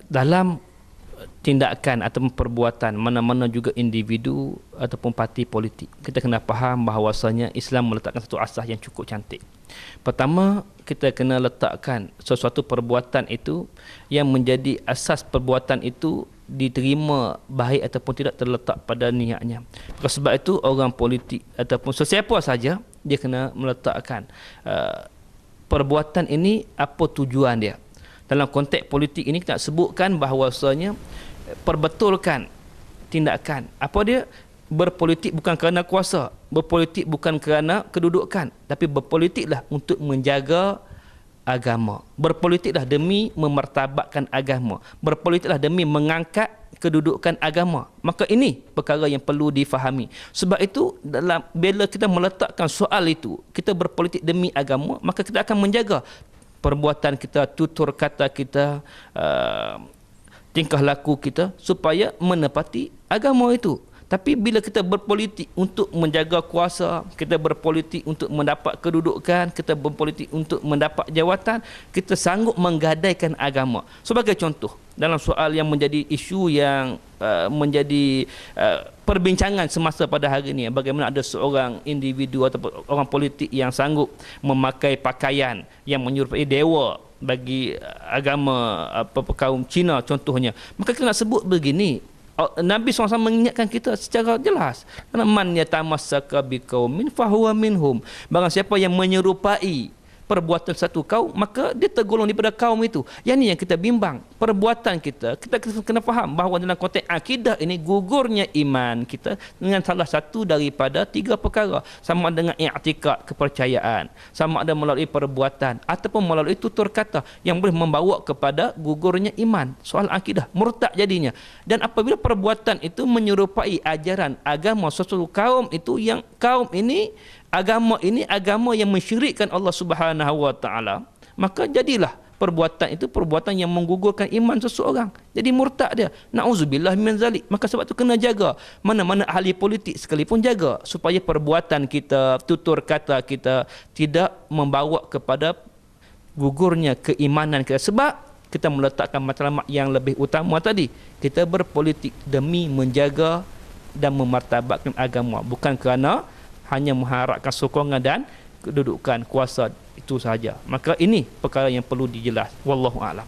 dalam tindakan atau perbuatan mana-mana juga individu ataupun parti politik, kita kena faham bahawasanya Islam meletakkan satu asas yang cukup cantik. Pertama, kita kena letakkan sesuatu perbuatan itu yang menjadi asas perbuatan itu diterima baik ataupun tidak terletak pada niatnya. Oleh sebab itu orang politik ataupun sesiapa saja dia kena meletakkan perbuatan ini apa tujuan dia. Dalam konteks politik ini kita sebutkan bahawasanya perbetulkan tindakan. Apa dia? Berpolitik bukan kerana kuasa, berpolitik bukan kerana kedudukan, tapi berpolitiklah untuk menjaga agama. Berpolitiklah demi memartabatkan agama. Berpolitiklah demi mengangkat kedudukan agama. Maka ini perkara yang perlu difahami. Sebab itu bila kita meletakkan soal itu, kita berpolitik demi agama, maka kita akan menjaga perbuatan kita, tutur kata kita, tingkah laku kita supaya menepati agama itu. Tapi bila kita berpolitik untuk menjaga kuasa, kita berpolitik untuk mendapat kedudukan, kita berpolitik untuk mendapat jawatan, kita sanggup menggadaikan agama. Sebagai contoh, dalam soal yang menjadi isu yang menjadi perbincangan semasa pada hari ini, bagaimana ada seorang individu atau orang politik yang sanggup memakai pakaian yang menyerupai dewa bagi agama kaum Cina contohnya. Maka kita nak sebut begini, Nabi SAW mengingatkan kita secara jelas, man yatamassaka biqaumin fahuwa minhum. Barang siapa yang menyerupai perbuatan satu kaum, maka dia tergolong daripada kaum itu. Yang ni yang kita bimbang. Perbuatan kita kena faham bahawa dalam konteks akidah ini gugurnya iman kita dengan salah satu daripada tiga perkara. Sama dengan i'tikad, kepercayaan, sama ada melalui perbuatan ataupun melalui tutur kata yang boleh membawa kepada gugurnya iman. Soal akidah, murtad jadinya. Dan apabila perbuatan itu menyerupai ajaran agama sesuatu kaum itu, yang kaum ini agama ini agama yang mensyirikkan Allah Subhanahu wa taala, maka jadilah perbuatan itu perbuatan yang menggugurkan iman seseorang. Jadi murtad dia. Nauzubillah min zalik. Maka sebab itu kena jaga. Mana-mana ahli politik sekalipun jaga supaya perbuatan kita, tutur kata kita tidak membawa kepada gugurnya keimanan kita. Sebab kita meletakkan matlamat yang lebih utama tadi. Kita berpolitik demi menjaga dan memartabatkan agama, bukan kerana hanya mengharapkan sokongan dan kedudukan kuasa itu sahaja. Maka ini perkara yang perlu dijelas. Wallahu a'lam.